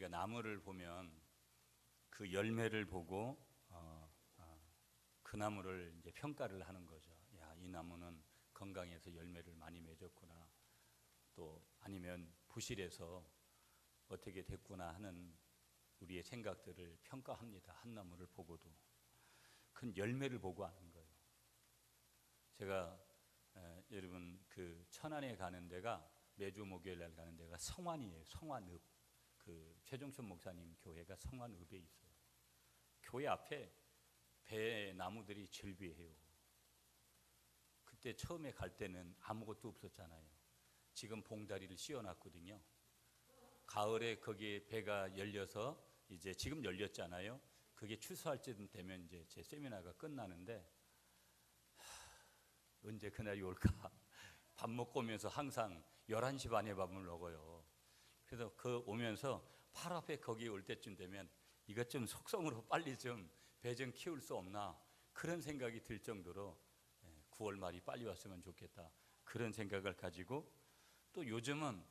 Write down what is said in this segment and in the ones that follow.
우리가 나무를 보면 그 열매를 보고 그 나무를 이제 평가를 하는 거죠. 야, 이 나무는 건강해서 열매를 많이 맺었구나. 또 아니면 부실해서 어떻게 됐구나 하는 우리의 생각들을 평가합니다. 한 나무를 보고도 큰 열매를 보고 하는 거예요. 제가 여러분 그 천안에 가는 데가 매주 목요일 날 가는 데가 성환이에요. 성환읍. 그 최종천 목사님 교회가 성환읍에 있어요. 교회 앞에 배 나무들이 절비해요. 그때 처음에 갈 때는 아무것도 없었잖아요. 지금 봉다리를 씌워놨거든요. 가을에 거기에 배가 열려서 이제 지금 열렸잖아요. 그게 추수할 때 되면 이제 제 세미나가 끝나는데 언제 그날이 올까? 밥 먹고 오면서 항상 11시 반에 밥을 먹어요. 그래서 그 오면서 바로 앞에 거기 올 때쯤 되면 이것 좀 속성으로 빨리 좀 배 좀 키울 수 없나 그런 생각이 들 정도로 9월 말이 빨리 왔으면 좋겠다 그런 생각을 가지고 또 요즘은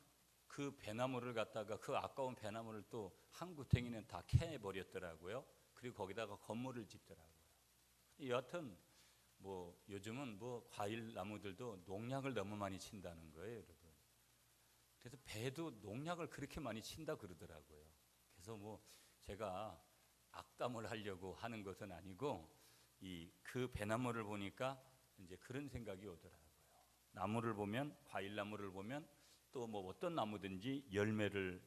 그 배나무를 갖다가 그 아까운 배나무를 또 한 구탱이는 다 캐버렸더라고요. 그리고 거기다가 건물을 짓더라고요. 여하튼 뭐 요즘은 뭐 과일 나무들도 농약을 너무 많이 친다는 거예요, 여러분. 그래서 배도 농약을 그렇게 많이 친다 그러더라고요. 그래서 뭐 제가 악담을 하려고 하는 것은 아니고 그 배나무를 보니까 이제 그런 생각이 오더라고요. 나무를 보면 과일 나무를 보면 또 뭐 어떤 나무든지 열매를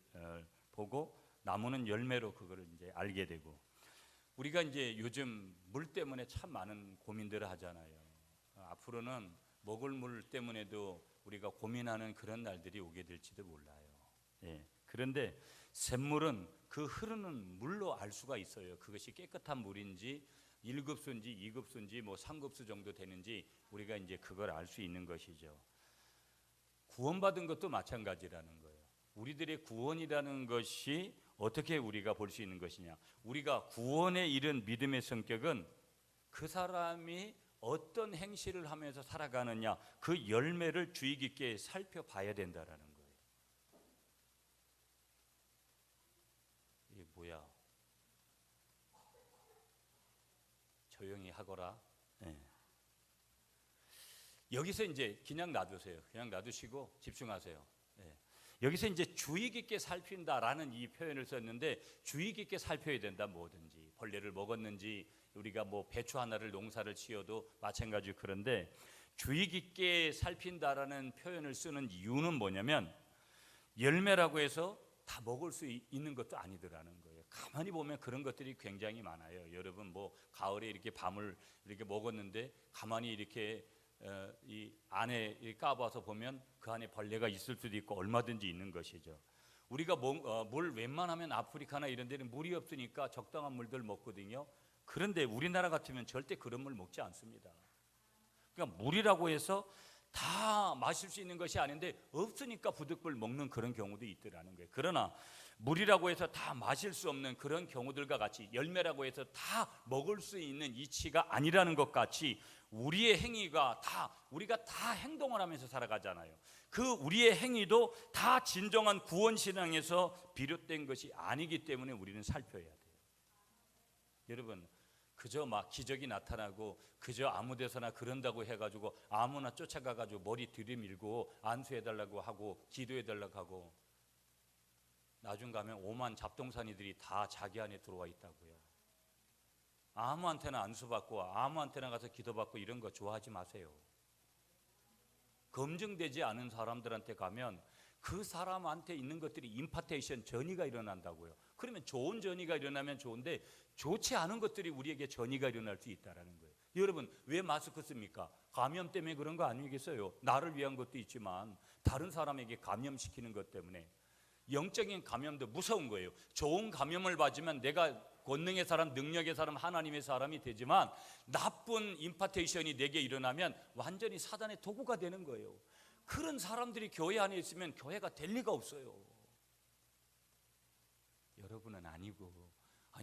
보고 나무는 열매로 그거를 이제 알게 되고 우리가 이제 요즘 물 때문에 참 많은 고민들을 하잖아요. 앞으로는 먹을 물 때문에도 우리가 고민하는 그런 날들이 오게 될지도 몰라요. 예. 그런데 샘물은 그 흐르는 물로 알 수가 있어요. 그것이 깨끗한 물인지 1급수인지 2급수인지 뭐 3급수 정도 되는지 우리가 이제 그걸 알 수 있는 것이죠. 구원받은 것도 마찬가지라는 거예요. 우리들의 구원이라는 것이 어떻게 우리가 볼 수 있는 것이냐? 우리가 구원에 이른 믿음의 성격은 그 사람이 어떤 행실을 하면서 살아가느냐 그 열매를 주의 깊게 살펴봐야 된다라는 거예요. 이게 뭐야? 조용히 하거라. 네. 여기서 이제 그냥 놔두세요. 그냥 놔두시고 집중하세요. 네. 여기서 이제 주의 깊게 살핀다라는 이 표현을 썼는데 주의 깊게 살펴야 된다. 뭐든지 벌레를 먹었는지 우리가 뭐 배추 하나를 농사를 지어도 마찬가지로 그런데 주의 깊게 살핀다라는 표현을 쓰는 이유는 뭐냐면 열매라고 해서 다 먹을 수 있는 것도 아니더라는 거예요. 가만히 보면 그런 것들이 굉장히 많아요. 여러분 뭐 가을에 이렇게 밤을 이렇게 먹었는데 가만히 이렇게 이 안에 까봐서 보면 그 안에 벌레가 있을 수도 있고 얼마든지 있는 것이죠. 우리가 물 웬만하면 아프리카나 이런 데는 물이 없으니까 적당한 물들 먹거든요. 그런데 우리나라 같으면 절대 그런 물 먹지 않습니다. 그러니까 물이라고 해서 다 마실 수 있는 것이 아닌데 없으니까 부득불 먹는 그런 경우도 있더라는 거예요. 그러나 물이라고 해서 다 마실 수 없는 그런 경우들과 같이 열매라고 해서 다 먹을 수 있는 이치가 아니라는 것 같이 우리의 행위가 다 우리가 다 행동을 하면서 살아가잖아요. 그 우리의 행위도 다 진정한 구원신앙에서 비롯된 것이 아니기 때문에 우리는 살펴야 돼요. 여러분 그저 막 기적이 나타나고 그저 아무 데서나 그런다고 해가지고 아무나 쫓아가가지고 머리 들이밀고 안수해달라고 하고 기도해달라고 하고 나중 가면 오만 잡동사니들이 다 자기 안에 들어와 있다고요. 아무한테나 안수받고 아무한테나 가서 기도받고 이런 거 좋아하지 마세요. 검증되지 않은 사람들한테 가면 그 사람한테 있는 것들이 임파테이션 전이가 일어난다고요. 그러면 좋은 전이가 일어나면 좋은데 좋지 않은 것들이 우리에게 전이가 일어날 수 있다는 거예요. 여러분 왜 마스크 씁니까? 감염 때문에 그런 거 아니겠어요? 나를 위한 것도 있지만 다른 사람에게 감염시키는 것 때문에 영적인 감염도 무서운 거예요. 좋은 감염을 받으면 내가 권능의 사람, 능력의 사람, 하나님의 사람이 되지만 나쁜 임파테이션이 내게 일어나면 완전히 사단의 도구가 되는 거예요. 그런 사람들이 교회 안에 있으면 교회가 될 리가 없어요. 여러분은 아니고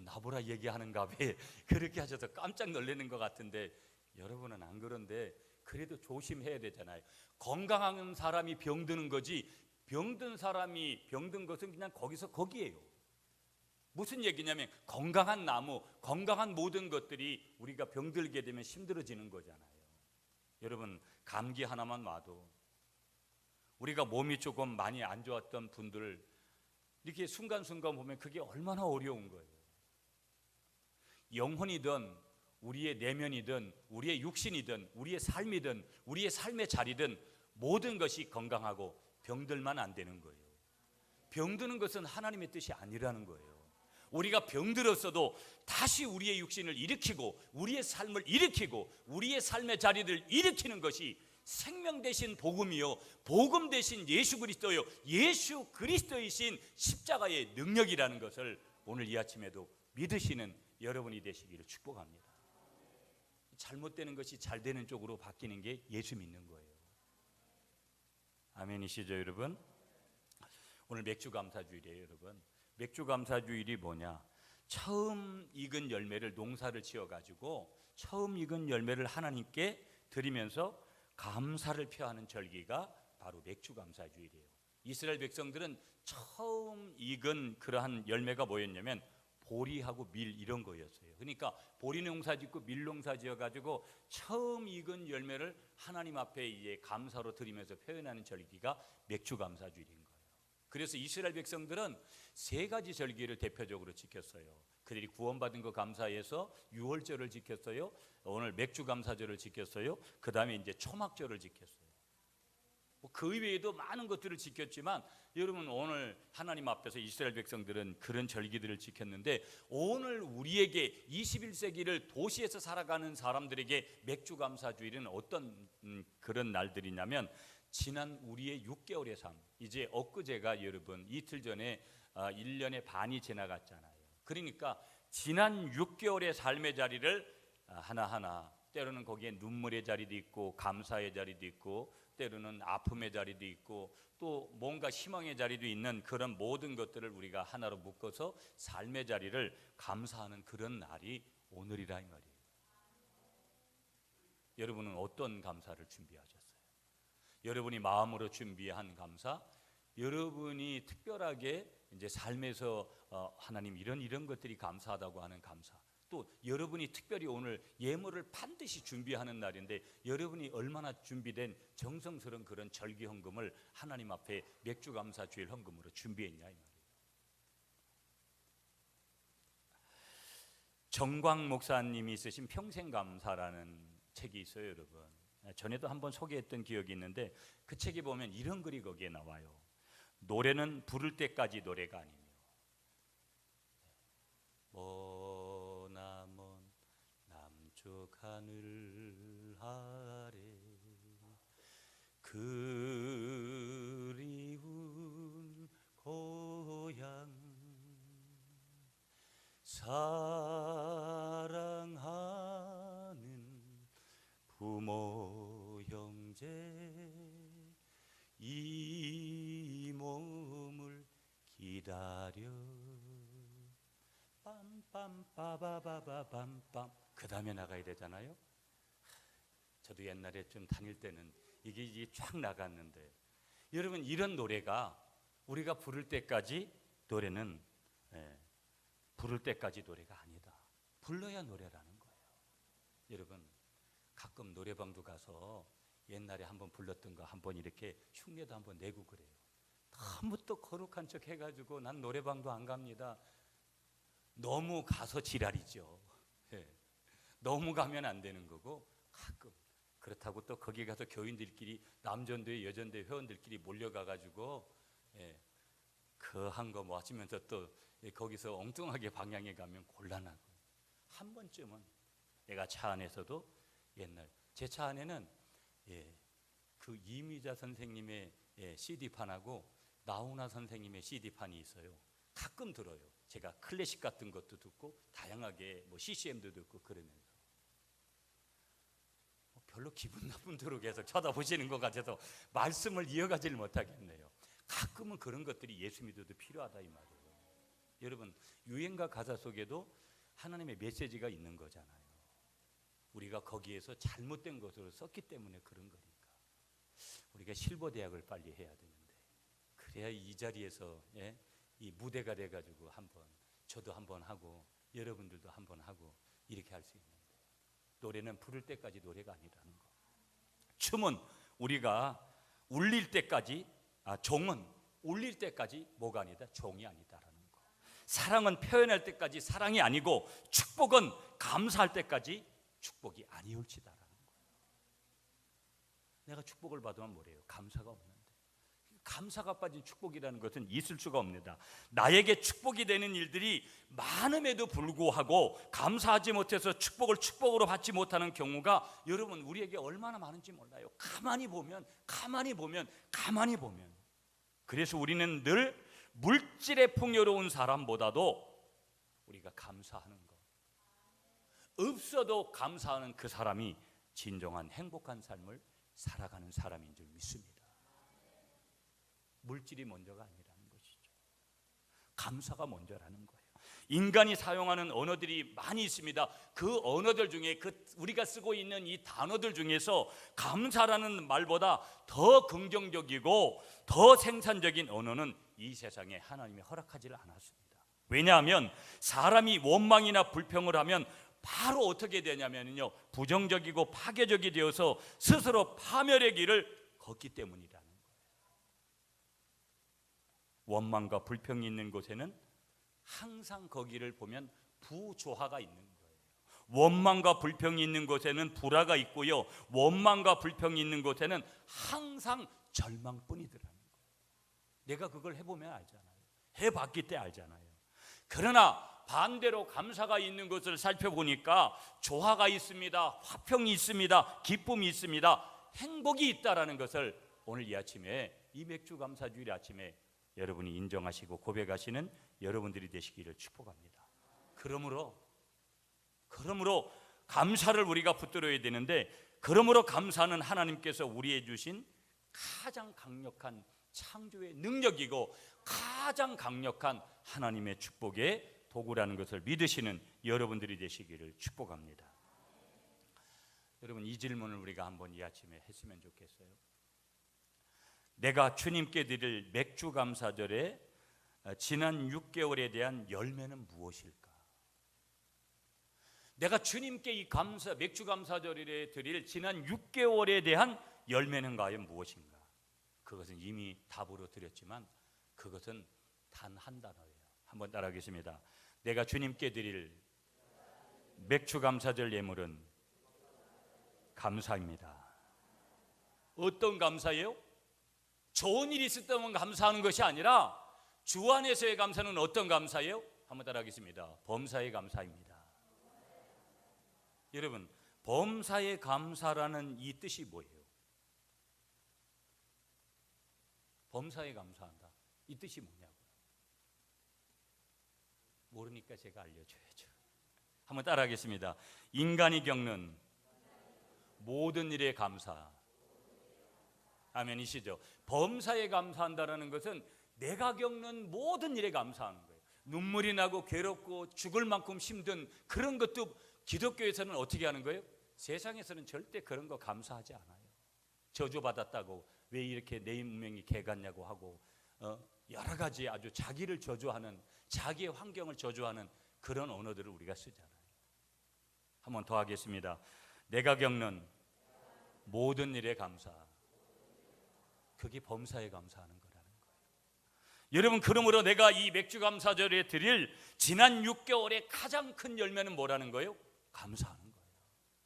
나보라 얘기하는가 왜 그렇게 하셔서 깜짝 놀라는 것 같은데 여러분은 안 그런데 그래도 조심해야 되잖아요. 건강한 사람이 병드는 거지 병든 사람이 병든 것은 그냥 거기서 거기에요. 무슨 얘기냐면 건강한 나무, 건강한 모든 것들이 우리가 병들게 되면 힘들어지는 거잖아요. 여러분, 감기 하나만 와도 우리가 몸이 조금 많이 안 좋았던 분들 이렇게 순간순간 보면 그게 얼마나 어려운 거예요. 영혼이든 우리의 내면이든 우리의 육신이든 우리의 삶이든 우리의 삶의 자리든 모든 것이 건강하고 병들만 안 되는 거예요. 병드는 것은 하나님의 뜻이 아니라는 거예요. 우리가 병들었어도 다시 우리의 육신을 일으키고 우리의 삶을 일으키고 우리의 삶의 자리를 일으키는 것이 생명 대신 복음이요, 복음 대신 예수 그리스도요, 예수 그리스도이신 십자가의 능력이라는 것을 오늘 이 아침에도 믿으시는 여러분이 되시기를 축복합니다. 잘못되는 것이 잘 되는 쪽으로 바뀌는 게 예수 믿는 거예요. 아멘이시죠 여러분? 오늘 맥주 감사주일이에요 여러분. 맥주 감사주일이 뭐냐? 처음 익은 열매를 농사를 지어가지고 처음 익은 열매를 하나님께 드리면서 감사를 표하는 절기가 바로 맥주 감사주일이에요. 이스라엘 백성들은 처음 익은 그러한 열매가 뭐였냐면 보리하고 밀 이런 거였어요. 그러니까 보리 농사 짓고 밀 농사 지어가지고 처음 익은 열매를 하나님 앞에 이제 감사로 드리면서 표현하는 절기가 맥주 감사주일인 거예요. 그래서 이스라엘 백성들은 세 가지 절기를 대표적으로 지켰어요. 그들이 구원받은 거 감사해서 유월절을 지켰어요. 오늘 맥주 감사절을 지켰어요. 그 다음에 이제 초막절을 지켰어요. 그 이외에도 많은 것들을 지켰지만 여러분 오늘 하나님 앞에서 이스라엘 백성들은 그런 절기들을 지켰는데 오늘 우리에게 21세기를 도시에서 살아가는 사람들에게 맥주 감사주일은 어떤 그런 날들이냐면 지난 우리의 6개월의 삶, 이제 엊그제가 여러분 이틀 전에 1년의 반이 지나갔잖아요. 그러니까 지난 6개월의 삶의 자리를 하나하나 때로는 거기에 눈물의 자리도 있고 감사의 자리도 있고 때로는 아픔의 자리도 있고 또 뭔가 희망의 자리도 있는 그런 모든 것들을 우리가 하나로 묶어서 삶의 자리를 감사하는 그런 날이 오늘이라 이 말이에요. 여러분은 어떤 감사를 준비하셨어요? 여러분이 마음으로 준비한 감사, 여러분이 특별하게 이제 삶에서 하나님 이런 것들이 감사하다고 하는 감사, 또 여러분이 특별히 오늘 예물을 반드시 준비하는 날인데 여러분이 얼마나 준비된 정성스러운 그런 절기 헌금을 하나님 앞에 맥주 감사 주일 헌금으로 준비했냐 이 말이에요. 정광 목사님이 쓰신 평생 감사라는 책이 있어요 여러분. 전에도 한번 소개했던 기억이 있는데 그 책에 보면 이런 글이 거기에 나와요. 노래는 부를 때까지 노래가 아니며 머나먼 남쪽 하늘 아래 그리운 고향 사랑하는 부모 형제 이 몸을 기다려 빰빰빠바바바밤빰 그 다음에 나가야 되잖아요. 저도 옛날에 좀 다닐 때는 이게 쫙 나갔는데 여러분 이런 노래가 우리가 부를 때까지 노래는 부를 때까지 노래가 아니다. 불러야 노래라는 거예요. 여러분 가끔 노래방도 가서 옛날에 한번 불렀던 거 한번 이렇게 흉내도 한번 내고 그래요. 너무 또 거룩한 척 해가지고 난 노래방도 안 갑니다. 너무 가서 지랄이죠. 너무 가면 안 되는 거고 가끔 그렇다고 또 거기 가서 교인들끼리 남전도회 여전도회 회원들끼리 몰려가가지고 그 한 거 뭐 하시면서 또 거기서 엉뚱하게 방향에 가면 곤란하고 한 번쯤은 내가 차 안에서도 옛날 제 차 안에는 그 이미자 선생님의 CD판하고 나훈아 선생님의 CD판이 있어요. 가끔 들어요. 제가 클래식 같은 것도 듣고 다양하게 뭐 CCM도 듣고 그러면서 별로 기분 나쁜 대로 계속 쳐다보시는 것 같아서 말씀을 이어가지를 못하겠네요. 가끔은 그런 것들이 예수 믿어도 필요하다 이 말이에요. 여러분 유행가 가사 속에도 하나님의 메시지가 있는 거잖아요. 우리가 거기에서 잘못된 것으로 썼기 때문에 그런 거니까 우리가 실버대학을 빨리 해야 되는데 그래야 이 자리에서 이 무대가 돼가지고 한번 저도 한번 하고 여러분들도 한번 하고 이렇게 할 수 있는데, 노래는 부를 때까지 노래가 아니라는 거. 춤은 우리가 울릴 때까지, 종은 울릴 때까지 뭐가 아니다? 종이 아니다라는 거. 사랑은 표현할 때까지 사랑이 아니고, 축복은 감사할 때까지 축복이 아니올지다라는 거. 내가 축복을 받으면 뭐래요? 감사가 없는데. 감사가 빠진 축복이라는 것은 있을 수가 없습니다. 나에게 축복이 되는 일들이 많음에도 불구하고 감사하지 못해서 축복을 축복으로 받지 못하는 경우가 여러분 우리에게 얼마나 많은지 몰라요. 가만히 보면 그래서 우리는 늘 물질의 풍요로운 사람보다도 우리가 감사하는 것, 없어도 감사하는 그 사람이 진정한 행복한 삶을 살아가는 사람인 줄 믿습니다. 물질이 먼저가 아니라는 것이죠. 감사가 먼저라는 거예요. 인간이 사용하는 언어들이 많이 있습니다. 그 언어들 중에 우리가 쓰고 있는 이 단어들 중에서 감사라는 말보다 더 긍정적이고 더 생산적인 언어는 이 세상에 하나님이 허락하지를 않았습니다. 왜냐하면 사람이 원망이나 불평을 하면 바로 어떻게 되냐면요, 부정적이고 파괴적이 되어서 스스로 파멸의 길을 걷기 때문이라는 거예요. 원망과 불평이 있는 곳에는 항상 거기를 보면 부조화가 있는 거예요. 원망과 불평이 있는 곳에는 불화가 있고요, 원망과 불평이 있는 곳에는 항상 절망뿐이더라는 거예요. 내가 그걸 해보면 알잖아요. 해봤기 때문에 알잖아요. 그러나 반대로 감사가 있는 것을 살펴보니까 조화가 있습니다, 화평이 있습니다, 기쁨이 있습니다, 행복이 있다라는 것을 오늘 이 아침에, 이 맥주 감사주일 아침에 여러분이 인정하시고 고백하시는 여러분들이 되시기를 축복합니다. 그러므로 감사를 우리가 붙들어야 되는데, 그러므로 감사는 하나님께서 우리에게 주신 가장 강력한 창조의 능력이고 가장 강력한 하나님의 축복의 도구라는 것을 믿으시는 여러분들이 되시기를 축복합니다. 여러분, 이 질문을 우리가 한번 이 아침에 했으면 좋겠어요. 내가 주님께 드릴 맥주 감사절에 지난 6개월에 대한 열매는 무엇일까? 내가 주님께 이 맥주 감사절에 드릴 지난 6개월에 대한 열매는 과연 무엇인가? 그것은 이미 답으로 드렸지만 그것은 단 한 단어예요. 한번 따라하겠습니다. 내가 주님께 드릴 맥주 감사절 예물은 감사입니다. 어떤 감사예요? 좋은 일이 있을 때만 감사하는 것이 아니라 주 안에서의 감사는 어떤 감사예요? 한번 따라하겠습니다. 범사의 감사입니다. 여러분, 범사의 감사라는 이 뜻이 뭐예요? 범사에 감사한다, 이 뜻이 뭐냐고요? 모르니까 제가 알려줘야죠. 한번 따라하겠습니다. 인간이 겪는 모든 일에 감사. 아멘이시죠? 범사에 감사한다는 것은 내가 겪는 모든 일에 감사하는 거예요. 눈물이 나고 괴롭고 죽을 만큼 힘든 그런 것도 기독교에서는 어떻게 하는 거예요? 세상에서는 절대 그런 거 감사하지 않아요. 저주받았다고 왜 이렇게 내 운명이 개 같냐고 하고 여러 가지 아주 자기를 저주하는, 자기의 환경을 저주하는 그런 언어들을 우리가 쓰잖아요. 한번 더 하겠습니다. 내가 겪는 모든 일에 감사. 그게 범사에 감사하는 거라는 거예요. 여러분, 그러므로 내가 이 맥주 감사절에 드릴 지난 6개월의 가장 큰 열매는 뭐라는 거예요? 감사하는 거예요.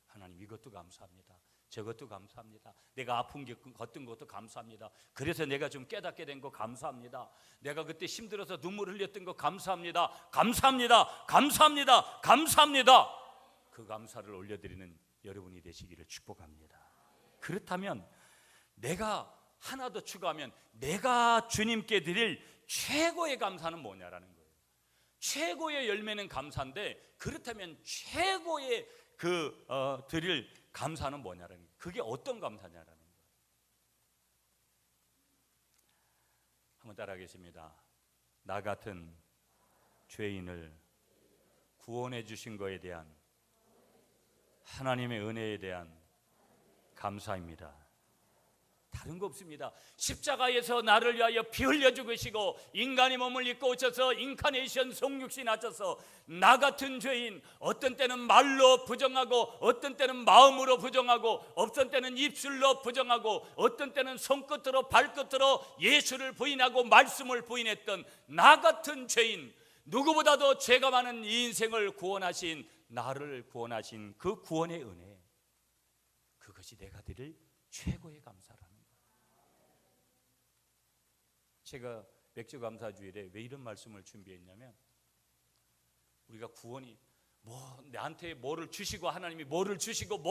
하나님, 이것도 감사합니다. 저것도 감사합니다. 내가 아픈 게 걷던 것도 감사합니다. 그래서 내가 좀 깨닫게 된 거 감사합니다. 내가 그때 힘들어서 눈물 흘렸던 거 감사합니다. 감사합니다. 감사합니다. 감사합니다. 그 감사를 올려드리는 여러분이 되시기를 축복합니다. 그렇다면 내가 하나 더 추가하면 내가 주님께 드릴 최고의 감사는 뭐냐라는 거예요. 최고의 열매는 감사인데, 그렇다면 최고의 드릴 감사는 뭐냐라는 거예요. 그게 어떤 감사냐라는 거예요. 한번 따라하겠습니다. 나 같은 죄인을 구원해 주신 것에 대한 하나님의 은혜에 대한 감사입니다. 다른 거 없습니다. 십자가에서 나를 위하여 피 흘려 죽으시고 인간의 몸을 입고 오셔서 인카네이션 성육신 하셔서 나 같은 죄인, 어떤 때는 말로 부정하고 어떤 때는 마음으로 부정하고 어떤 때는 입술로 부정하고 어떤 때는 손끝으로 발끝으로 예수를 부인하고 말씀을 부인했던 나 같은 죄인, 누구보다도 죄가 많은 이 인생을 구원하신, 나를 구원하신 그 구원의 은혜, 그것이 내가 드릴 최고의 감사라는 거예요. 제가 맥주감사주일에 왜 이런 말씀을 준비했냐면, 우리가 구원이 나한테 뭐를 주시고, 하나님이 뭐를 주시고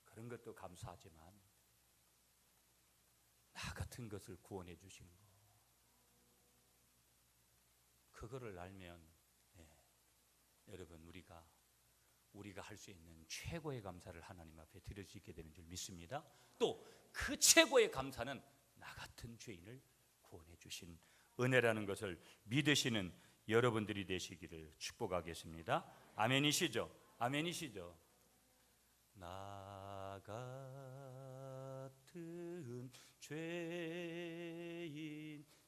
그런 것도 감사하지만 나 같은 것을 구원해 주신 거, 그거를 알면 여러분 우리가 할 수 있는 최고의 감사를 하나님 앞에 드릴 수 있게 되는 줄 믿습니다. 또 그 최고의 감사는 나 같은 죄인을 구원해 주신 은혜라는 것을 믿으시는 여러분들이 되시기를 축복하겠습니다. 아멘이시죠? 아멘이시죠? 나 같은 죄인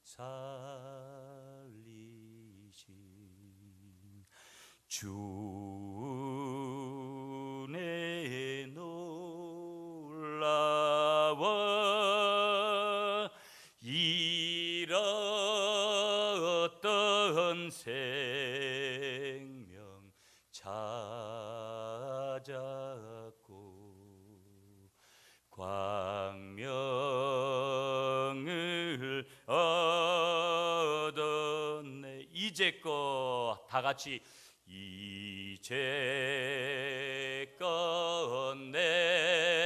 살리신 주의 놀라워 잃었던 생명 찾았고 광명을 얻었네. 이제껏 다 같이 이제껏 내가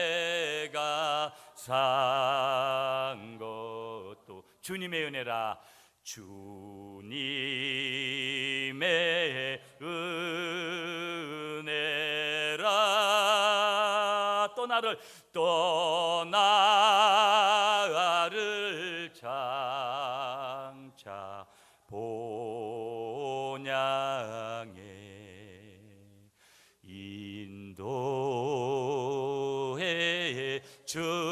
산 것도 주님의 은혜라. 주님의 은혜라. 또 나를 장차 본향에 인도해 주시리.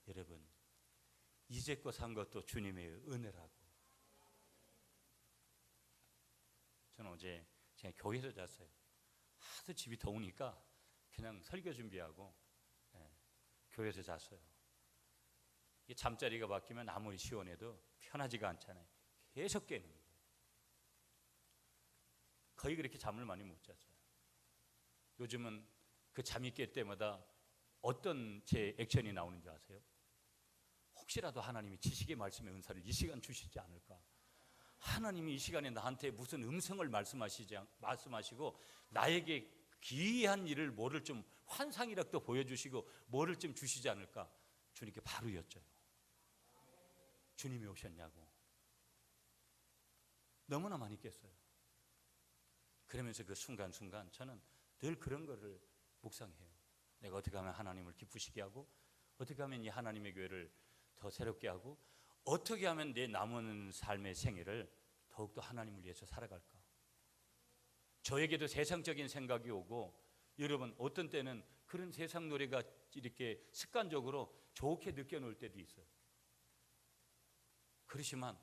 여러분, 이제껏 산 것도 주님의 은혜라고. 저는 어제 제가 교회에서 잤어요. 하도 집이 더우니까 그냥 설교 준비하고 교회에서 잤어요. 이 잠자리가 바뀌면 아무리 시원해도 편하지가 않잖아요. 계속 깨는 거예요. 거의 그렇게 잠을 많이 못 잤어요. 요즘은 그 잠이 깰 때마다 어떤 제 액션이 나오는지 아세요? 혹시라도 하나님이 지식의 말씀의 은사를 이 시간 주시지 않을까? 하나님이 이 시간에 나한테 무슨 음성을 말씀하시고 나에게 기이한 일을 뭐를 좀 환상이라도 보여주시고 뭐를 좀 주시지 않을까? 주님께 바로 여쭤요. 주님이 오셨냐고. 너무나 많이 깼어요. 그러면서 그 순간순간 저는 늘 그런 거를 묵상해요. 내가 어떻게 하면 하나님을 기쁘시게 하고, 어떻게 하면 이 하나님의 교회를 더 새롭게 하고, 어떻게 하면 내 남은 삶의 생애를 더욱더 하나님을 위해서 살아갈까? 저에게도 세상적인 생각이 오고, 여러분 어떤 때는 그런 세상 노래가 이렇게 습관적으로 좋게 느껴놓을 때도 있어요. 그렇지만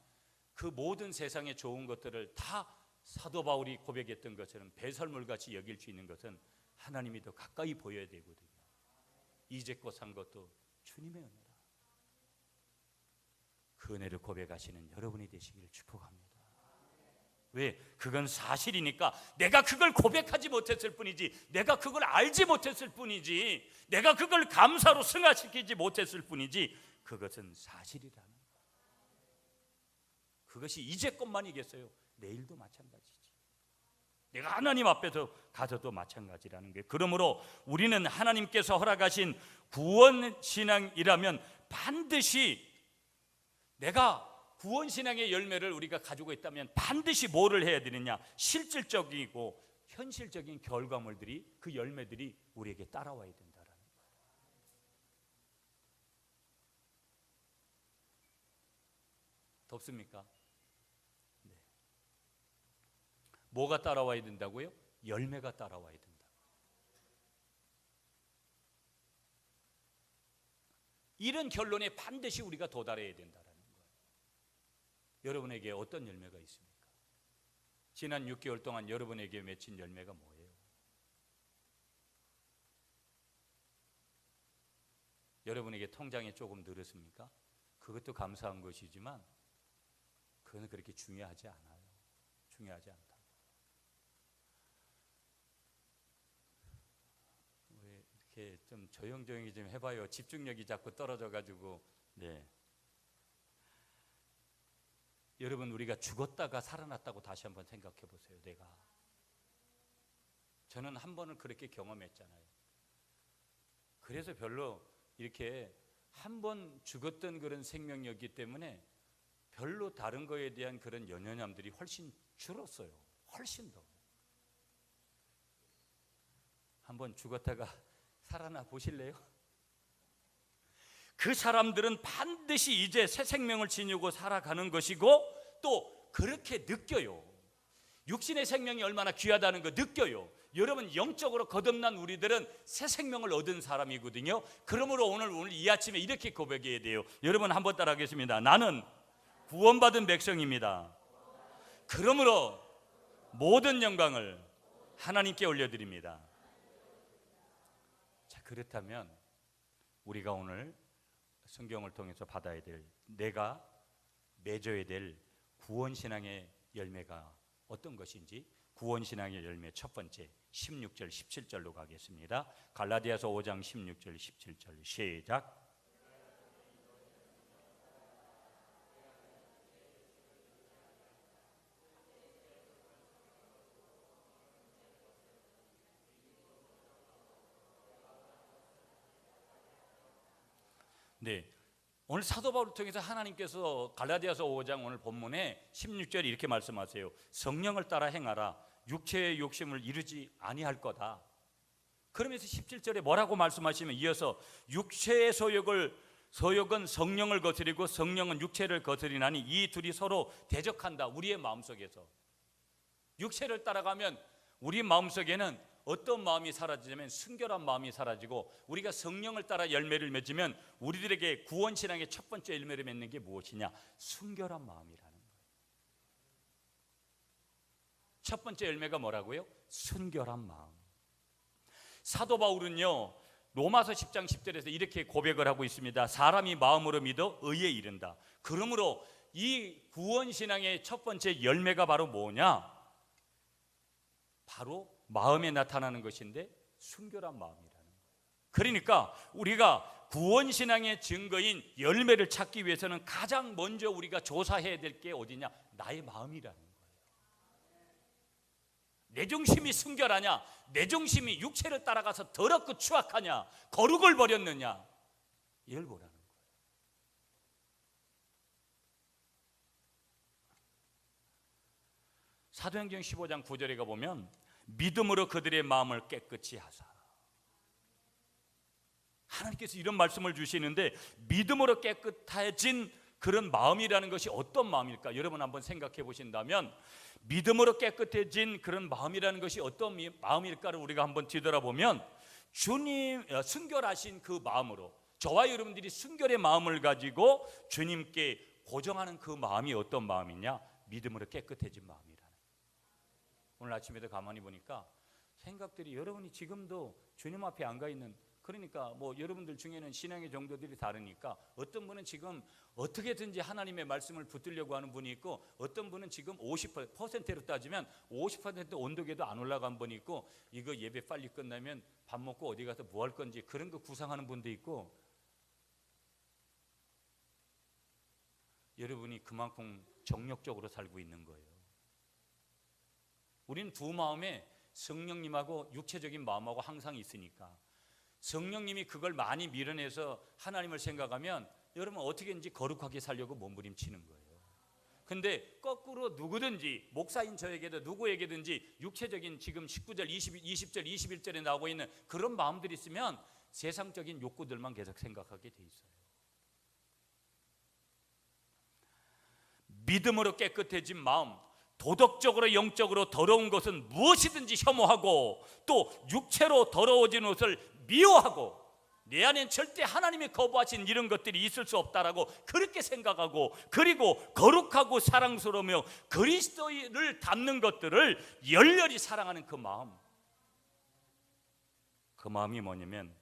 그 모든 세상의 좋은 것들을 다 사도 바울이 고백했던 것처럼 배설물같이 여길 수 있는 것은 하나님이 더 가까이 보여야 되거든요. 이제껏 산 것도 주님의 은혜라. 그 은혜를 고백하시는 여러분이 되시기를 축복합니다. 왜? 그건 사실이니까. 내가 그걸 고백하지 못했을 뿐이지, 내가 그걸 알지 못했을 뿐이지, 내가 그걸 감사로 승화시키지 못했을 뿐이지, 그것은 사실이라는 거예요. 그것이 이제껏만이겠어요? 내일도 마찬가지지. 내가 하나님 앞에서 가서도 마찬가지라는 거예요. 그러므로 우리는 하나님께서 허락하신 구원신앙이라면 반드시, 내가 구원신앙의 열매를 우리가 가지고 있다면 반드시 뭐를 해야 되느냐? 실질적이고 현실적인 결과물들이, 그 열매들이 우리에게 따라와야 된다라는 거예요. 덥습니까? 네. 뭐가 따라와야 된다고요? 열매가 따라와야 된다. 이런 결론에 반드시 우리가 도달해야 된다는 거예요. 여러분에게 어떤 열매가 있습니까? 지난 6개월 동안 여러분에게 맺힌 열매가 뭐예요? 여러분에게 통장에 조금 늘었습니까? 그것도 감사한 것이지만 그건 그렇게 중요하지 않아요. 중요하지 않다. 왜 이렇게 좀 조용조용히 좀 해봐요. 집중력이 자꾸 떨어져가지고. 네. 여러분, 우리가 죽었다가 살아났다고 다시 한번 생각해 보세요. 저는 한 번은 그렇게 경험했잖아요. 그래서 별로 이렇게 한 번 죽었던 그런 생명이었기 때문에 별로 다른 거에 대한 그런 연연함들이 훨씬 줄었어요. 훨씬 더. 한번 죽었다가 살아나 보실래요? 그 사람들은 반드시 이제 새 생명을 지니고 살아가는 것이고 또 그렇게 느껴요. 육신의 생명이 얼마나 귀하다는 거 느껴요. 여러분, 영적으로 거듭난 우리들은 새 생명을 얻은 사람이거든요. 그러므로 오늘 이 아침에 이렇게 고백해야 돼요. 여러분 한번 따라하겠습니다. 나는 구원받은 백성입니다. 그러므로 모든 영광을 하나님께 올려드립니다. 자, 그렇다면 우리가 오늘 성경을 통해서 받아야 될, 내가 맺어야 될 구원신앙의 열매가 어떤 것인지, 구원신앙의 열매 첫 번째 16절 17절로 가겠습니다. 갈라디아서 5장 16절 17절 시작. 네, 오늘 사도 바울을 통해서 하나님께서 갈라디아서 5장 오늘 본문에 16절에 이렇게 말씀하세요. 성령을 따라 행하라. 육체의 욕심을 이루지 아니할 거다. 그러면서 17절에 뭐라고 말씀하시면 이어서 육체의 소욕은 성령을 거스리고 성령은 육체를 거스리나니 이 둘이 서로 대적한다. 우리의 마음속에서 육체를 따라가면 우리 마음속에는 어떤 마음이 사라지냐면 순결한 마음이 사라지고, 우리가 성령을 따라 열매를 맺으면 우리들에게 구원신앙의 첫 번째 열매를 맺는 게 무엇이냐? 순결한 마음이라는 거예요. 첫 번째 열매가 뭐라고요? 순결한 마음. 사도 바울은요, 로마서 10장 10절에서 이렇게 고백을 하고 있습니다. 사람이 마음으로 믿어 의에 이른다. 그러므로 이 구원신앙의 첫 번째 열매가 바로 뭐냐? 바로 마음에 나타나는 것인데 순결한 마음이라는 거예요. 그러니까 우리가 구원신앙의 증거인 열매를 찾기 위해서는 가장 먼저 우리가 조사해야 될 게 어디냐? 나의 마음이라는 거예요. 내 중심이 순결하냐? 내 중심이 육체를 따라가서 더럽고 추악하냐? 거룩을 버렸느냐? 이걸 보라는 거예요. 사도행전 15장 9절에 가보면 믿음으로 그들의 마음을 깨끗이 하사. 하나님께서 이런 말씀을 주시는데 믿음으로 깨끗해진 그런 마음이라는 것이 어떤 마음일까? 여러분 한번 생각해 보신다면 믿음으로 깨끗해진 그런 마음이라는 것이 어떤 마음일까를 우리가 한번 뒤돌아보면 주님 순결하신 그 마음으로, 저와 여러분들이 순결의 마음을 가지고 주님께 고정하는 그 마음이 어떤 마음이냐? 믿음으로 깨끗해진 마음이라는. 오늘 아침에도 가만히 보니까 생각들이, 여러분이 지금도 주님 앞에 안 가 있는, 그러니까 뭐 여러분들 중에는 신앙의 정도들이 다르니까 어떤 분은 지금 어떻게든지 하나님의 말씀을 붙들려고 하는 분이 있고, 어떤 분은 지금 50%로 따지면 50% 온도계도 안 올라간 분이 있고, 이거 예배 빨리 끝나면 밥 먹고 어디 가서 뭐 할 건지 그런 거 구상하는 분도 있고, 여러분이 그만큼 정욕적으로 살고 있는 거예요. 우리는 두 마음에 성령님하고 육체적인 마음하고 항상 있으니까, 성령님이 그걸 많이 밀어내서 하나님을 생각하면 여러분 어떻게든지 거룩하게 살려고 몸부림치는 거예요. 근데 거꾸로 누구든지, 목사인 저에게도 누구에게든지 육체적인 지금 19절, 20절, 21절에 나오고 있는 그런 마음들이 있으면 세상적인 욕구들만 계속 생각하게 돼 있어요. 믿음으로 깨끗해진 마음, 도덕적으로 영적으로 더러운 것은 무엇이든지 혐오하고 또 육체로 더러워진 것을 미워하고 내 안엔 절대 하나님이 거부하신 이런 것들이 있을 수 없다라고 그렇게 생각하고 그리고 거룩하고 사랑스러우며 그리스도를 닮는 것들을 열렬히 사랑하는 그 마음이 뭐냐면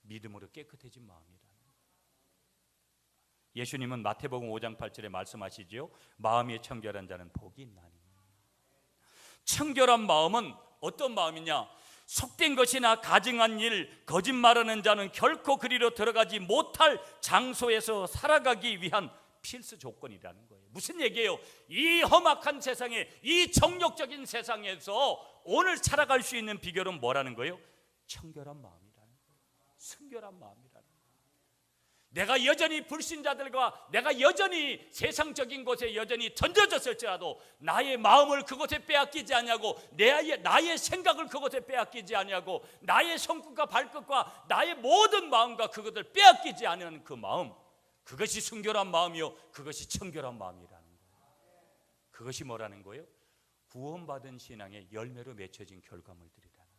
믿음으로 깨끗해진 마음이라는 거예요. 예수님은 마태복음 5장 8절에 말씀하시지요. 마음이 청결한 자는 복이 있나니. 청결한 마음은 어떤 마음이냐? 속된 것이나 가증한 일, 거짓말하는 자는 결코 그리로 들어가지 못할 장소에서 살아가기 위한 필수 조건이라는 거예요. 무슨 얘기예요? 이 험악한 세상에, 이 정욕적인 세상에서 오늘 살아갈 수 있는 비결은 뭐라는 거예요? 청결한 마음이라는 거예요. 순결한 마음이라는 거예요. 내가 여전히 불신자들과 내가 여전히 세상적인 것에 여전히 던져졌을지라도 나의 마음을 그곳에 빼앗기지 아니하고 나의 생각을 그곳에 빼앗기지 아니하고 나의 손끝과 발끝과 나의 모든 마음과 그것을 빼앗기지 않는 그 마음, 그것이 순결한 마음이요, 그것이 청결한 마음이라는 거예요. 그것이 뭐라는 거예요? 구원받은 신앙의 열매로 맺혀진 결과물들이라는 거예요.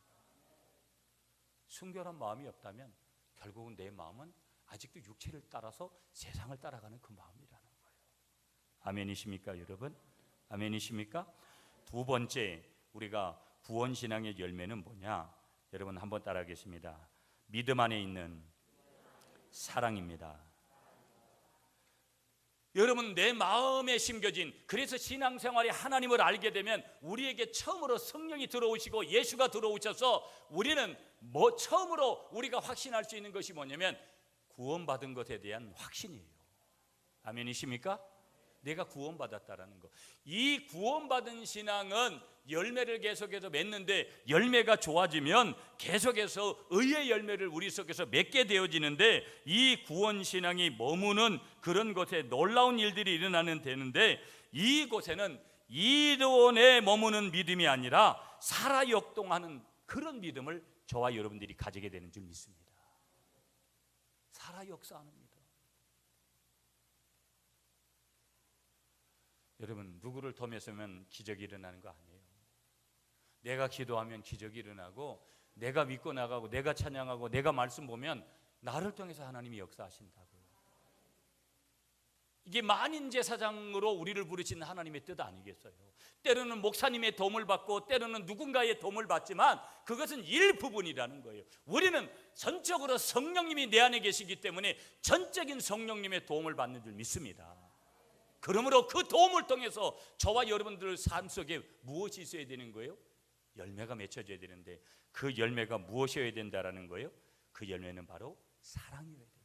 순결한 마음이 없다면 결국은 내 마음은 아직도 육체를 따라서 세상을 따라가는 그 마음이라는 거예요. 아멘이십니까 여러분? 아멘이십니까? 두 번째, 우리가 구원신앙의 열매는 뭐냐? 여러분 한번 따라하겠습니다. 믿음 안에 있는 사랑입니다. 여러분, 내 마음에 심겨진, 그래서 신앙생활에 하나님을 알게 되면 우리에게 처음으로 성령이 들어오시고 예수가 들어오셔서 우리는 처음으로 우리가 확신할 수 있는 것이 뭐냐면 구원받은 것에 대한 확신이에요. 아멘이십니까? 내가 구원받았다라는 거. 이 구원받은 신앙은 열매를 계속해서 맺는데, 열매가 좋아지면 계속해서 의의 열매를 우리 속에서 맺게 되어지는데, 이 구원신앙이 머무는 그런 곳에 놀라운 일들이 일어나는 되는데, 이곳에는 이론에 머무는 믿음이 아니라 살아 역동하는 그런 믿음을 저와 여러분들이 가지게 되는 줄 믿습니다. 살아 역사하는 믿음. 여러분, 누구를 통해서면 기적이 일어나는 거 아니에요. 내가 기도하면 기적이 일어나고, 내가 믿고 나가고, 내가 찬양하고, 내가 말씀 보면 나를 통해서 하나님이 역사하신다고요. 이게 만인제사장으로 우리를 부르신 하나님의 뜻 아니겠어요? 때로는 목사님의 도움을 받고 때로는 누군가의 도움을 받지만 그것은 일부분이라는 거예요. 우리는 전적으로 성령님이 내 안에 계시기 때문에 전적인 성령님의 도움을 받는 줄 믿습니다. 그러므로 그 도움을 통해서 저와 여러분들 삶 속에 무엇이 있어야 되는 거예요? 열매가 맺혀져야 되는데, 그 열매가 무엇이어야 된다라는 거예요? 그 열매는 바로 사랑이어야 된다.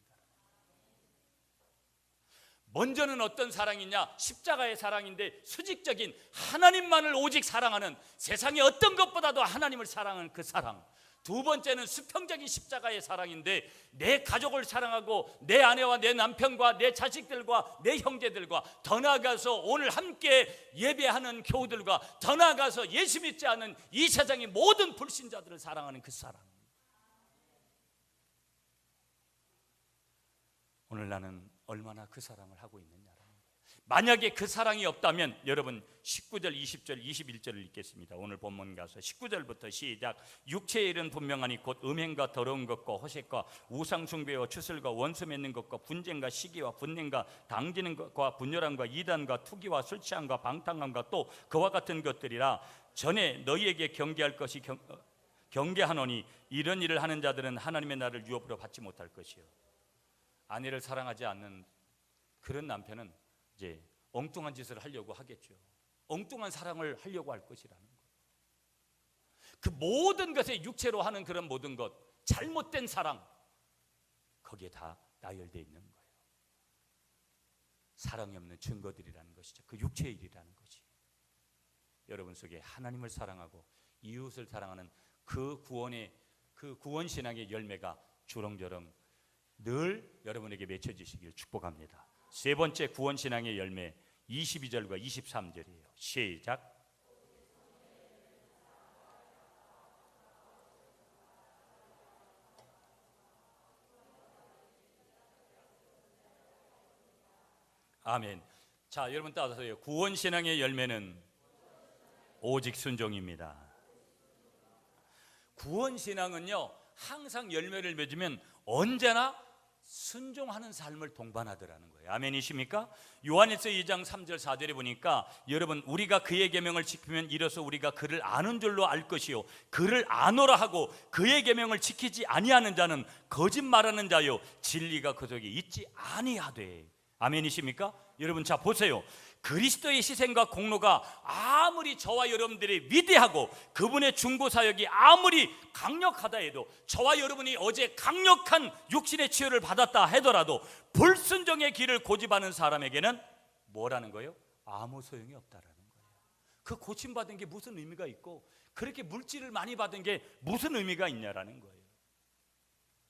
먼저는 어떤 사랑이냐? 십자가의 사랑인데, 수직적인 하나님만을 오직 사랑하는, 세상의 어떤 것보다도 하나님을 사랑하는 그 사랑. 두 번째는 수평적인 십자가의 사랑인데, 내 가족을 사랑하고 내 아내와 내 남편과 내 자식들과 내 형제들과, 더 나아가서 오늘 함께 예배하는 교우들과, 더 나아가서 예수 믿지 않은 이 세상의 모든 불신자들을 사랑하는 그 사랑. 오늘 나는 얼마나 그 사랑을 하고 있느냐라는 거예요. 만약에 그 사랑이 없다면 여러분 19절, 20절, 21절을 읽겠습니다. 오늘 본문 가서 19절부터 시작. 육체의 일은 분명하니 곧 음행과 더러운 것과 호색과 우상숭배와 추슬과 원수 맺는 것과 분쟁과 시기와 분냄과 당지는 것과 분열함과 이단과 투기와 술 취함과 방탕함과 또 그와 같은 것들이라. 전에 너희에게 경계할 것이 경계하노니 이런 일을 하는 자들은 하나님의 날을 유업으로 받지 못할 것이요. 아내를 사랑하지 않는 그런 남편은 이제 엉뚱한 짓을 하려고 하겠죠. 엉뚱한 사랑을 하려고 할 것이라는 거예요. 그 모든 것에 육체로 하는 그런 모든 것, 잘못된 사랑, 거기에 다 나열되어 있는 거예요. 사랑이 없는 증거들이라는 것이죠. 그 육체의 일이라는 것이. 여러분 속에 하나님을 사랑하고 이웃을 사랑하는 그 구원신앙의 열매가 주렁주렁 늘 여러분에게 맺혀지시길 축복합니다. 세 번째 구원신앙의 열매 22절과 23절이에요. 시작. 아멘. 자, 여러분 따라서요. 구원신앙의 열매는 오직 순종입니다. 구원신앙은요, 항상 열매를 맺으면 언제나 순종하는 삶을 동반하더라는 거예요. 아멘이십니까? 요한일서 2장 3절 4절에 보니까 여러분, 우리가 그의 계명을 지키면 이로써 우리가 그를 아는 줄로 알 것이요 그를 아노라 하고 그의 계명을 지키지 아니하는 자는 거짓말하는 자요 진리가 그 속에 있지 아니하되. 아멘이십니까? 여러분, 자 보세요. 그리스도의 희생과 공로가 아무리 저와 여러분들이 위대하고 그분의 중보사역이 아무리 강력하다 해도, 저와 여러분이 어제 강력한 육신의 치유를 받았다 하더라도 불순종의 길을 고집하는 사람에게는 뭐라는 거예요? 아무 소용이 없다라는 거예요. 그 고침받은 게 무슨 의미가 있고 그렇게 물질을 많이 받은 게 무슨 의미가 있냐라는 거예요.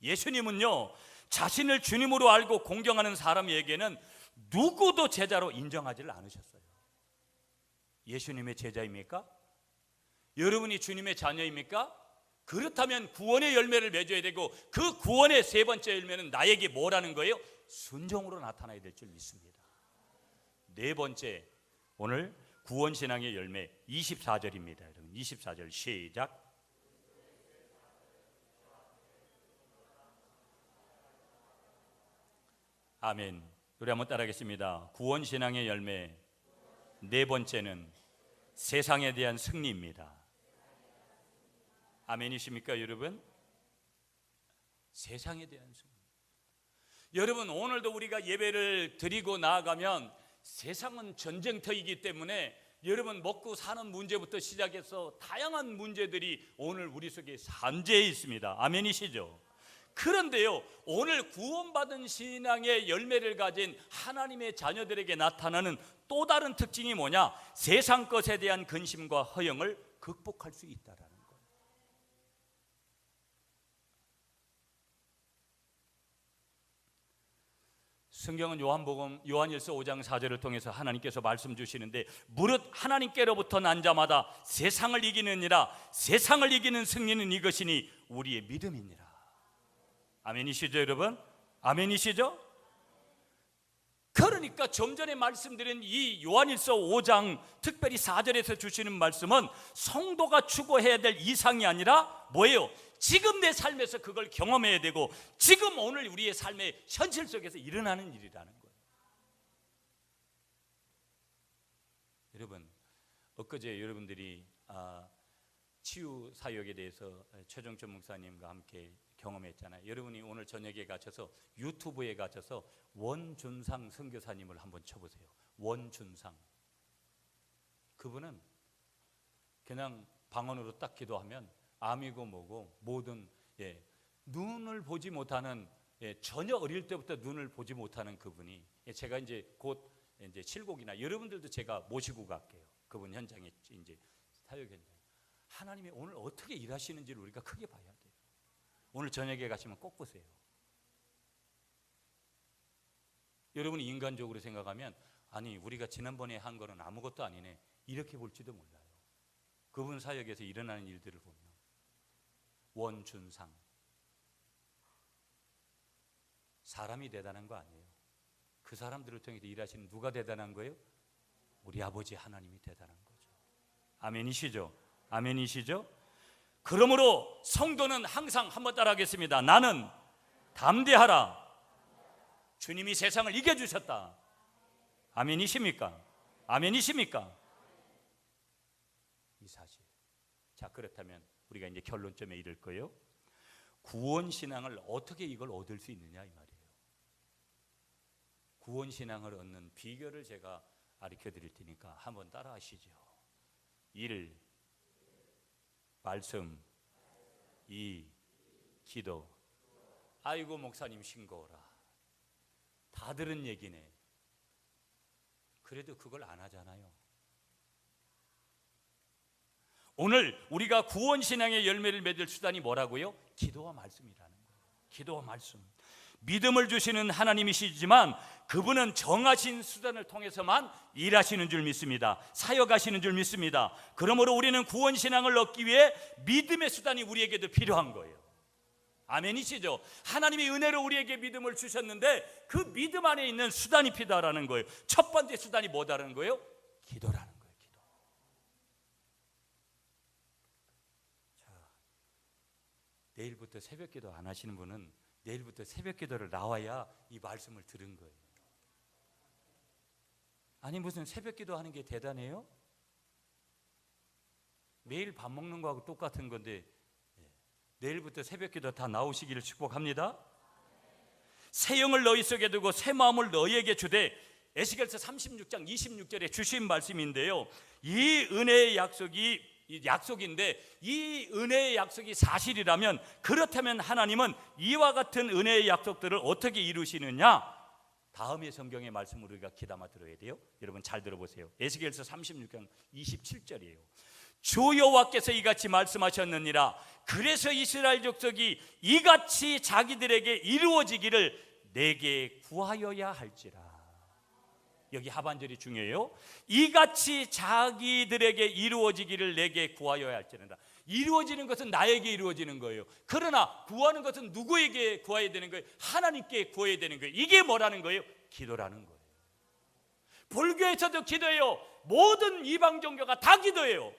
예수님은요, 자신을 주님으로 알고 공경하는 사람에게는 누구도 제자로 인정하지를 않으셨어요. 예수님의 제자입니까? 여러분이 주님의 자녀입니까? 그렇다면 구원의 열매를 맺어야 되고, 그 구원의 세 번째 열매는 나에게 뭐라는 거예요? 순종으로 나타나야 될 줄 믿습니다. 네 번째, 오늘 구원신앙의 열매 24절입니다. 여러분, 24절 시작. 아멘. 우리 한번 따라하겠습니다. 구원신앙의 열매 네 번째는 세상에 대한 승리입니다. 아멘이십니까 여러분? 세상에 대한 승리. 여러분, 오늘도 우리가 예배를 드리고 나아가면 세상은 전쟁터이기 때문에 여러분, 먹고 사는 문제부터 시작해서 다양한 문제들이 오늘 우리 속에 산재해 있습니다. 아멘이시죠? 그런데요, 오늘 구원받은 신앙의 열매를 가진 하나님의 자녀들에게 나타나는 또 다른 특징이 뭐냐? 세상 것에 대한 근심과 허영을 극복할 수 있다라는 거예요. 성경은 요한일서 5장 4절을 통해서 하나님께서 말씀 주시는데, 무릇 하나님께로부터 난 자마다 세상을 이기느니라. 세상을 이기는 승리는 이것이니 우리의 믿음이니라. 아멘이시죠 여러분? 아멘이시죠? 그러니까 좀 전에 말씀드린 이 요한일서 5장 특별히 4절에서 주시는 말씀은 성도가 추구해야 될 이상이 아니라 뭐예요? 지금 내 삶에서 그걸 경험해야 되고, 지금 오늘 우리의 삶의 현실 속에서 일어나는 일이라는 거예요. 여러분, 엊그제 여러분들이 치유 사역에 대해서 최종철 목사님과 함께 경험했잖아요. 여러분이 오늘 저녁에 가셔서 유튜브에 가셔서 원준상 선교사님을 한번 쳐보세요. 원준상. 그분은 그냥 방언으로 딱 기도하면 암이고 뭐고 모든 눈을 보지 못하는, 전혀 어릴 때부터 눈을 보지 못하는 그분이, 제가 이제 곧 이제 칠곡이나 여러분들도 제가 모시고 갈게요. 그분 현장에 이제 사역 현장. 하나님이 오늘 어떻게 일하시는지를 우리가 크게 봐야 돼요. 오늘 저녁에 가시면 꼭 보세요. 여러분이 인간적으로 생각하면, 아니 우리가 지난번에 한 거는 아무것도 아니네, 이렇게 볼지도 몰라요. 그분 사역에서 일어나는 일들을 보면. 원준상. 사람이 대단한 거 아니에요. 그 사람들을 통해서 일하시는 누가 대단한 거예요? 우리 아버지 하나님이 대단한 거죠. 아멘이시죠? 아멘이시죠? 그러므로 성도는 항상 한번 따라하겠습니다. 나는 담대하라. 주님이 세상을 이겨주셨다. 아멘이십니까? 아멘이십니까? 이 사실. 자, 그렇다면 우리가 이제 결론점에 이를 거예요. 구원신앙을 어떻게 이걸 얻을 수 있느냐 이 말이에요. 구원신앙을 얻는 비결을 제가 가르쳐 드릴 테니까 한번 따라 하시죠. 1. 말씀. 2. 기도. 아이고 목사님 싱거워라. 다 들은 얘기네. 그래도 그걸 안 하잖아요. 오늘 우리가 구원신앙의 열매를 맺을 수단이 뭐라고요? 기도와 말씀이라는 거예요. 기도와 말씀. 믿음을 주시는 하나님이시지만 그분은 정하신 수단을 통해서만 일하시는 줄 믿습니다. 사역하시는 줄 믿습니다. 그러므로 우리는 구원신앙을 얻기 위해 믿음의 수단이 우리에게도 필요한 거예요. 아멘이시죠? 하나님이 은혜로 우리에게 믿음을 주셨는데 그 믿음 안에 있는 수단이 필요하다는 거예요. 첫 번째 수단이 뭐다라는 거예요? 기도라는 거예요. 기도. 내일부터 새벽기도 안 하시는 분은 내일부터 새벽기도를 나와야 이 말씀을 들은 거예요. 아니 무슨 새벽기도 하는 게 대단해요? 매일 밥 먹는 거하고 똑같은 건데 내일부터 새벽기도 다 나오시기를 축복합니다. 새 영을 너희 속에 두고 새 마음을 너희에게 주되, 에스겔서 36장 26절에 주신 말씀인데요, 이 은혜의 약속인데 이 은혜의 약속이 사실이라면, 그렇다면 하나님은 이와 같은 은혜의 약속들을 어떻게 이루시느냐? 다음의 성경의 말씀을 우리가 귀담아 들어야 돼요. 여러분 잘 들어보세요. 에스겔서 36장 27절이에요. 주 여호와께서 이같이 말씀하셨느니라. 그래서 이스라엘 족속이 이같이 자기들에게 이루어지기를 내게 구하여야 할지라. 여기 하반절이 중요해요. 이같이 자기들에게 이루어지기를 내게 구하여야 할지라. 이루어지는 것은 나에게 이루어지는 거예요. 그러나 구하는 것은 누구에게 구해야 되는 거예요? 하나님께 구해야 되는 거예요. 이게 뭐라는 거예요? 기도라는 거예요. 불교에서도 기도해요. 모든 이방 종교가 다 기도해요.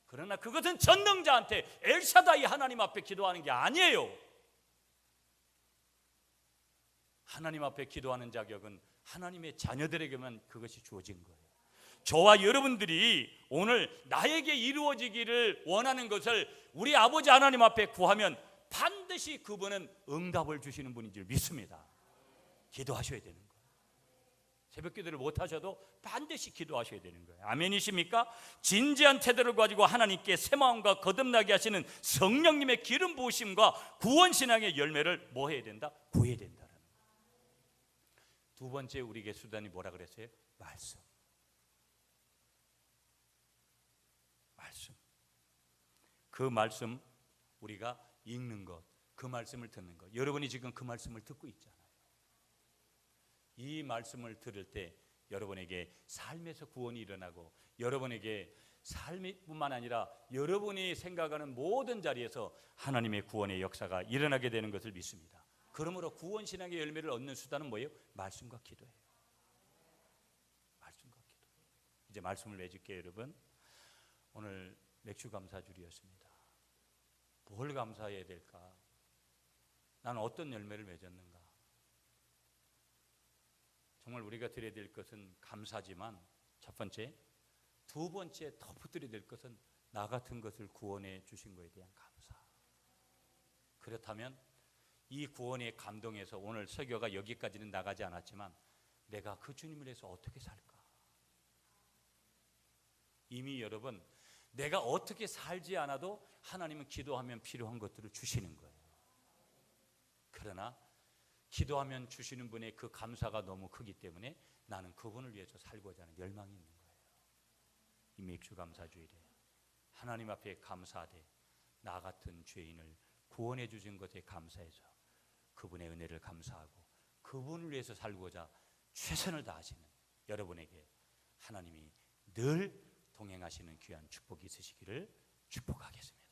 그러나 그것은 전능자한테, 엘샤다이 하나님 앞에 기도하는 게 아니에요. 하나님 앞에 기도하는 자격은 하나님의 자녀들에게만 그것이 주어진 거예요. 저와 여러분들이 오늘 나에게 이루어지기를 원하는 것을 우리 아버지 하나님 앞에 구하면 반드시 그분은 응답을 주시는 분인 줄 믿습니다. 기도하셔야 되는 거예요. 새벽 기도를 못 하셔도 반드시 기도하셔야 되는 거예요. 아멘이십니까? 진지한 태도를 가지고 하나님께 새 마음과 거듭나게 하시는 성령님의 기름 부으심과 구원 신앙의 열매를 뭐 해야 된다? 구해야 된다라는 거예요. 두 번째 우리에게 수단이 뭐라 그랬어요? 말씀. 그 말씀 우리가 읽는 것, 그 말씀을 듣는 것. 여러분이 지금 그 말씀을 듣고 있잖아요. 이 말씀을 들을 때 여러분에게 삶에서 구원이 일어나고, 여러분에게 삶뿐만 아니라 여러분이 생각하는 모든 자리에서 하나님의 구원의 역사가 일어나게 되는 것을 믿습니다. 그러므로 구원 신앙의 열매를 얻는 수단은 뭐예요? 말씀과 기도예요. 말씀과 기도. 이제 말씀을 맺을게요, 여러분. 오늘 맥주 감사주일이었습니다. 뭘 감사해야 될까? 나는 어떤 열매를 맺었는가? 정말 우리가 드려야 될 것은 감사지만, 첫 번째, 두 번째 더 붙들어야 될 것은 나 같은 것을 구원해 주신 것에 대한 감사. 그렇다면 이 구원의 감동에서 오늘 설교가 여기까지는 나가지 않았지만, 내가 그 주님을 위해서 어떻게 살까? 이미 여러분, 내가 어떻게 살지 않아도 하나님은 기도하면 필요한 것들을 주시는 거예요. 그러나 기도하면 주시는 분의 그 감사가 너무 크기 때문에 나는 그분을 위해서 살고자 하는 열망이 있는 거예요. 이 맥주 감사주일에 하나님 앞에 감사하되 나 같은 죄인을 구원해 주신 것에 감사해서 그분의 은혜를 감사하고 그분을 위해서 살고자 최선을 다하시는 여러분에게 하나님이 늘 동행하시는 귀한 축복이 있으시기를 축복하겠습니다.